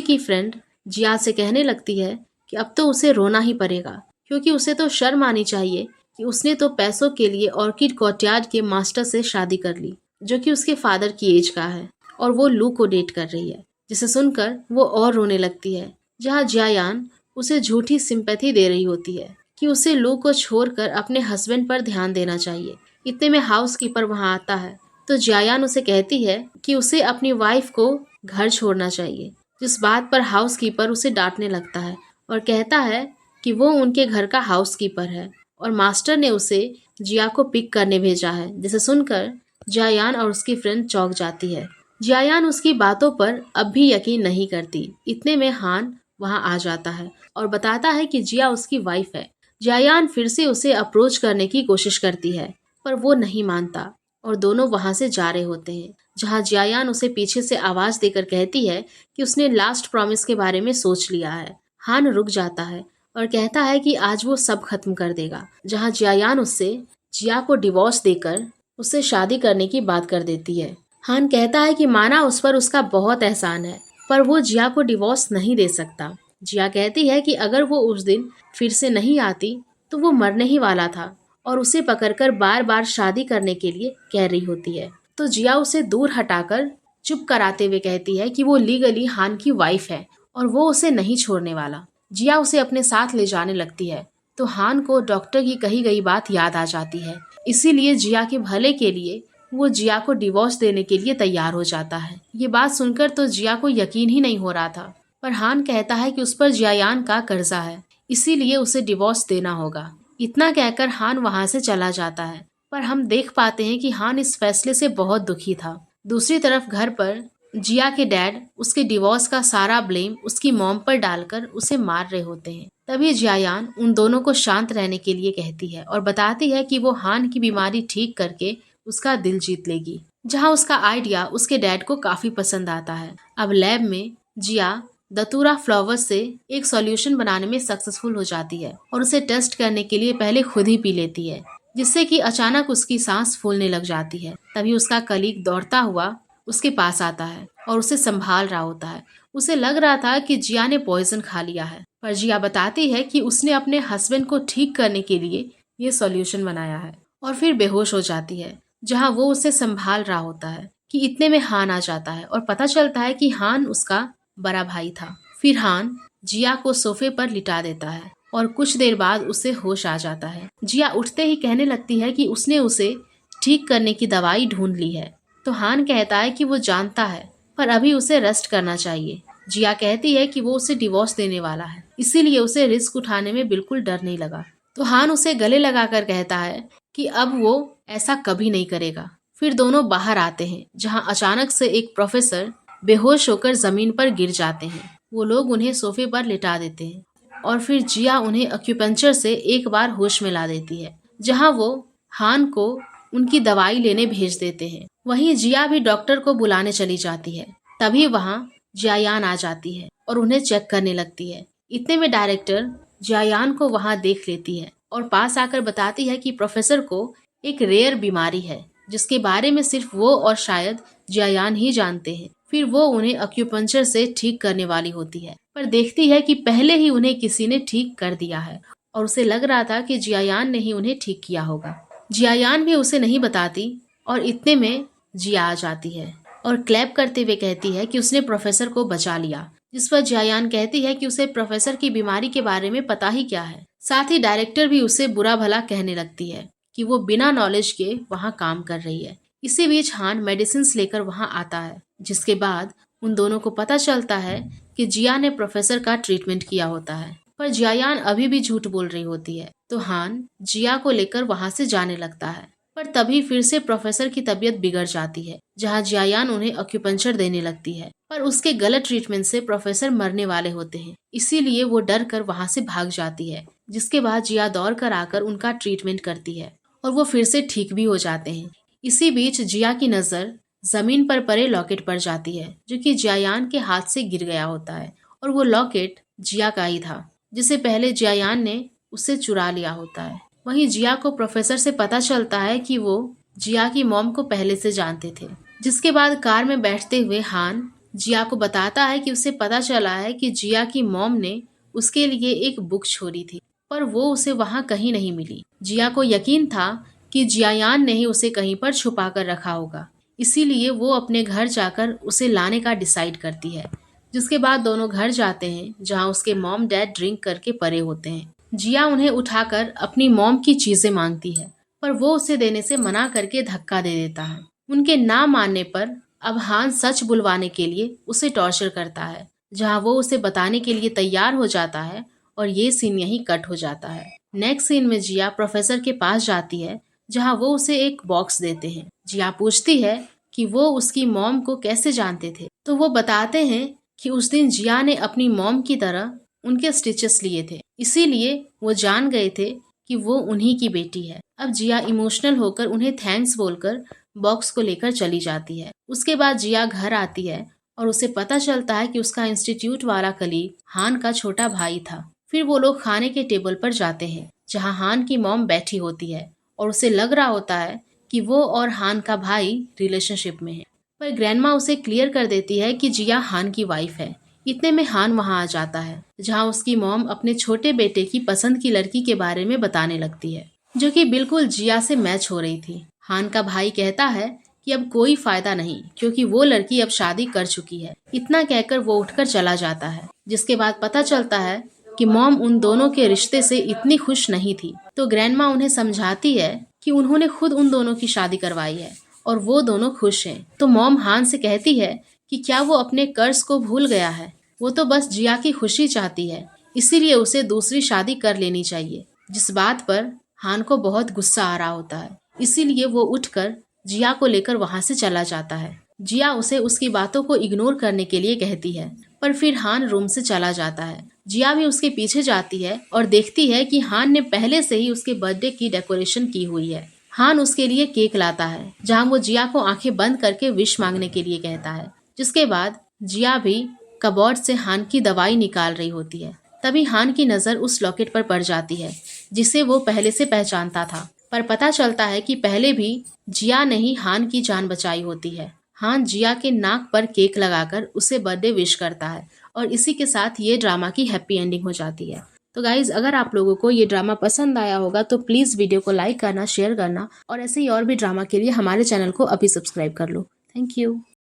की फ्रेंड जिया से कहने लगती है कि अब तो उसे रोना ही पड़ेगा, क्योंकि उसे तो शर्म आनी चाहिए कि उसने तो पैसों के लिए ऑर्किड कोर्टयार्ड के मास्टर से शादी कर ली, जो कि उसके फादर की एज का है, और वो लू को डेट कर रही है। जिसे सुनकर वो और रोने लगती है, जहाँ जियायान उसे झूठी सिंपैथी दे रही होती है कि उसे लू को छोड़कर अपने हस्बैंड पर ध्यान देना चाहिए। इतने में हाउसकीपर वहां आता है, तो जियायान उसे कहती है कि उसे अपनी वाइफ को घर छोड़ना चाहिए, जिस बात पर हाउसकीपर उसे डांटने लगता है और कहता है कि वो उनके घर का हाउसकीपर है और मास्टर ने उसे जिया को पिक करने भेजा है। जिसे सुनकर जियायान और उसकी फ्रेंड चौंक जाती है। जियायान उसकी बातों पर अब भी यकीन नहीं करती। इतने में हान वहां आ जाता है और बताता है कि जिया उसकी वाइफ है। जियायान फिर से उसे अप्रोच करने की कोशिश करती है, पर वो नहीं मानता। और दोनों वहां से जा रहे होते हैं, जहां जियायान उसे पीछे से आवाज देकर कहती है कि उसने लास्ट प्रॉमिस के बारे में सोच लिया है। हान रुक जाता है और कहता है कि आज वो सब खत्म कर देगा, जहां जियायान उससे जिया को डिवोर्स देकर उससे शादी करने की बात कर देती है। हान कहता है कि माना उस पर उसका बहुत एहसान है, पर वो जिया को डिवोर्स नहीं दे सकता। जिया कहती है कि अगर वो उस दिन फिर से नहीं आती तो वो मरने ही वाला था और उसे पकड़कर बार बार शादी करने के लिए कह रही होती है। तो जिया उसे दूर हटाकर चुप कराते हुए कहती है कि वो लीगली हान की वाइफ है और वो उसे नहीं छोड़ने वाला। जिया उसे अपने साथ ले जाने लगती है तो हान को डॉक्टर की कही गई बात याद आ जाती है। इसीलिए जिया के भले के लिए वो जिया को डिवोर्स देने के लिए तैयार हो जाता है। ये बात सुनकर तो जिया को यकीन ही नहीं हो रहा था, पर हान कहता है कि उस पर जियायान का कर्जा है, इसीलिए उसे डिवोर्स देना होगा। इतना कहकर हान वहां से चला जाता है, पर हम देख पाते हैं कि हान इस फैसले से बहुत दुखी था। दूसरी तरफ घर पर जिया के डैड उसके डिवोर्स का सारा ब्लेम उसकी मॉम पर डालकर उसे मार रहे होते हैं। तभी जियायान उन दोनों को शांत रहने के लिए कहती है और बताती है कि वो हान की बीमारी ठीक करके उसका दिल जीत लेगी, जहां उसका आइडिया उसके डैड को काफी पसंद आता है। अब लैब में जिया दतूरा फ्लावर से एक सॉल्यूशन बनाने में सक्सेसफुल हो जाती है और उसे टेस्ट करने के लिए पहले खुद ही पी लेती है, जिससे कि अचानक उसकी सांस फूलने लग जाती है। तभी उसका कलीग दौड़ता हुआ उसके पास आता है और उसे संभाल रहा होता है। उसे लग रहा था कि जिया ने पॉइजन खा लिया है, पर जिया बताती है कि उसने अपने हस्बैंड को ठीक करने के लिए ये सॉल्यूशन बनाया है और फिर बेहोश हो जाती है, जहां वो उसे संभाल रहा होता है कि इतने में हान आ जाता है और पता चलता है कि हान उसका बड़ा भाई था। फिर हान जिया को सोफे पर लिटा देता है और कुछ देर बाद उसे होश आ जाता है। जिया उठते ही कहने लगती है कि उसने उसे ठीक करने की दवाई ढूंढ ली है। तो हान कहता है कि वो जानता है, पर अभी उसे रेस्ट करना चाहिए। जिया कहती है कि वो उसे डिवोर्स देने वाला है, इसीलिए उसे रिस्क उठाने में बिल्कुल डर नहीं लगा। तो हान उसे गले लगाकर कहता है कि अब वो ऐसा कभी नहीं करेगा। फिर दोनों बाहर आते हैं, जहां अचानक से एक प्रोफेसर बेहोश होकर जमीन पर गिर जाते हैं। वो लोग उन्हें सोफे पर लिटा देते हैं और फिर जिया उन्हें एक्यूपंक्चर से एक बार होश में ला देती है, जहां वो हान को उनकी दवाई लेने भेज देते हैं। वहीं जिया भी डॉक्टर को बुलाने चली जाती है। तभी वहां जियायान आ जाती है और उन्हें चेक करने लगती है। इतने में डायरेक्टर जियायान को वहां देख लेती है और पास आकर बताती है कि प्रोफेसर को एक रेयर बीमारी है, जिसके बारे में सिर्फ वो और शायद जियायान ही जानते हैं। फिर वो उन्हें एक्यूपंक्चर से ठीक करने वाली होती है, पर देखती है कि पहले ही उन्हें किसी ने ठीक कर दिया है और उसे लग रहा था कि जियायान ने ही उन्हें ठीक किया होगा। जियायान भी उसे नहीं बताती और इतने में जिया आ जाती है और क्लैप करते हुए कहती है कि उसने प्रोफेसर को बचा लिया, जिस पर जियायान कहती है कि उसे प्रोफेसर की बीमारी के बारे में पता ही क्या है। साथ ही डायरेक्टर भी उसे बुरा भला कहने लगती है कि वो बिना नॉलेज के वहाँ काम कर रही है। इसी बीच हान मेडिसिन लेकर वहाँ आता है, जिसके बाद उन दोनों को पता चलता है कि जिया ने प्रोफेसर का ट्रीटमेंट किया होता है, पर जियायान अभी भी झूठ बोल रही होती है। तो हान जिया को लेकर वहाँ से जाने लगता है, पर तभी फिर से प्रोफेसर की तबीयत बिगड़ जाती है, जहाँ जियायान उन्हें एक्यूपंक्चर देने लगती है, पर उसके गलत ट्रीटमेंट से प्रोफेसर मरने वाले होते हैं। इसीलिए वो डर कर वहाँ से भाग जाती है, जिसके बाद जिया दौड़ कर आकर उनका ट्रीटमेंट करती है और वो फिर से ठीक भी हो जाते हैं। इसी बीच जिया की नजर जमीन पर पड़े लॉकेट पर जाती है, जो कि जियायान के हाथ से गिर गया होता है और वो लॉकेट जिया का ही था, जिसे पहले जियायान ने उससे चुरा लिया होता है। वहीं जिया को प्रोफेसर से पता चलता है कि वो जिया की मॉम को पहले से जानते थे, जिसके बाद कार में बैठते हुए हान जिया को बताता है कि उसे पता चला है कि जिया की मॉम ने उसके लिए एक बुक छोड़ी थी, पर वो उसे वहाँ कहीं नहीं मिली। जिया को यकीन था कि जियायान ने ही उसे कहीं पर छुपा कर रखा होगा, इसीलिए वो अपने घर जाकर उसे लाने का डिसाइड करती है। जिसके बाद दोनों घर जाते हैं, जहाँ उसके मॉम डैड ड्रिंक करके पड़े होते हैं। जिया उन्हें उठाकर अपनी मॉम की चीजें मांगती है, पर वो उसे देने से मना करके धक्का दे देता है। उनके ना मानने पर अब हान सच बुलवाने के लिए उसे टॉर्चर करता है, जहाँ वो उसे बताने के लिए तैयार हो जाता है और ये सीन यहीं कट हो जाता है। नेक्स्ट सीन में जिया प्रोफेसर के पास जाती है, जहाँ वो उसे एक बॉक्स देते हैं। जिया पूछती है कि वो उसकी मॉम को कैसे जानते थे, तो वो बताते हैं कि उस दिन जिया ने अपनी मॉम की तरह उनके स्टिचेस लिए थे, इसीलिए वो जान गए थे कि वो उन्हीं की बेटी है। अब जिया इमोशनल होकर उन्हें थैंक्स बोलकर बॉक्स को लेकर चली जाती है। उसके बाद जिया घर आती है और उसे पता चलता है कि उसका इंस्टीट्यूट वाला कलीग हान का छोटा भाई था। फिर वो लोग खाने के टेबल पर जाते हैं जहाँ हान की मॉम बैठी होती है और उसे लग रहा होता है कि वो और हान का भाई रिलेशनशिप में है। पर ग्रैंडमा उसे क्लियर कर देती है कि जिया हान की वाइफ है। इतने में हान वहाँ आ जाता है जहाँ उसकी मॉम अपने छोटे बेटे की पसंद की लड़की के बारे में बताने लगती है जो कि बिल्कुल जिया से मैच हो रही थी। हान का भाई कहता है कि अब कोई फायदा नहीं क्योंकि वो लड़की अब शादी कर चुकी है। इतना कहकर वो उठकर चला जाता है, जिसके बाद पता चलता है कि मॉम उन दोनों के रिश्ते से इतनी खुश नहीं थी। तो ग्रैंडमा उन्हें समझाती है कि उन्होंने खुद उन दोनों की शादी करवाई है और वो दोनों खुश हैं। तो मॉम हान से कहती है कि क्या वो अपने कर्ज को भूल गया है, वो तो बस जिया की खुशी चाहती है, इसीलिए उसे दूसरी शादी कर लेनी चाहिए। जिस बात पर हान को बहुत गुस्सा आ रहा होता है, इसीलिए वो उठकर जिया को लेकर वहाँ से चला जाता है। जिया उसे उसकी बातों को इग्नोर करने के लिए कहती है, पर फिर हान रूम से चला जाता है। जिया भी उसके पीछे जाती है और देखती है कि हान ने पहले से ही उसके बर्थडे की डेकोरेशन की हुई है। हान उसके लिए केक लाता है जहाँ वो जिया को आंखें बंद करके विश मांगने के लिए कहता है। जिसके बाद जिया भी कबोर्ड से हान की दवाई निकाल रही होती है। तभी हान की नज़र उस लॉकेट पर पड़ जाती है जिसे वो पहले से पहचानता था, पर पता चलता है कि पहले भी जिया ने ही हान की जान बचाई होती है। हान जिया के नाक पर केक लगाकर उसे बर्थडे विश करता है और इसी के साथ ये ड्रामा की हैप्पी एंडिंग हो जाती है। तो गाइज, अगर आप लोगों को ये ड्रामा पसंद आया होगा तो प्लीज़ वीडियो को लाइक करना, शेयर करना और ऐसे ही और भी ड्रामा के लिए हमारे चैनल को अभी सब्सक्राइब कर लो। Thank you.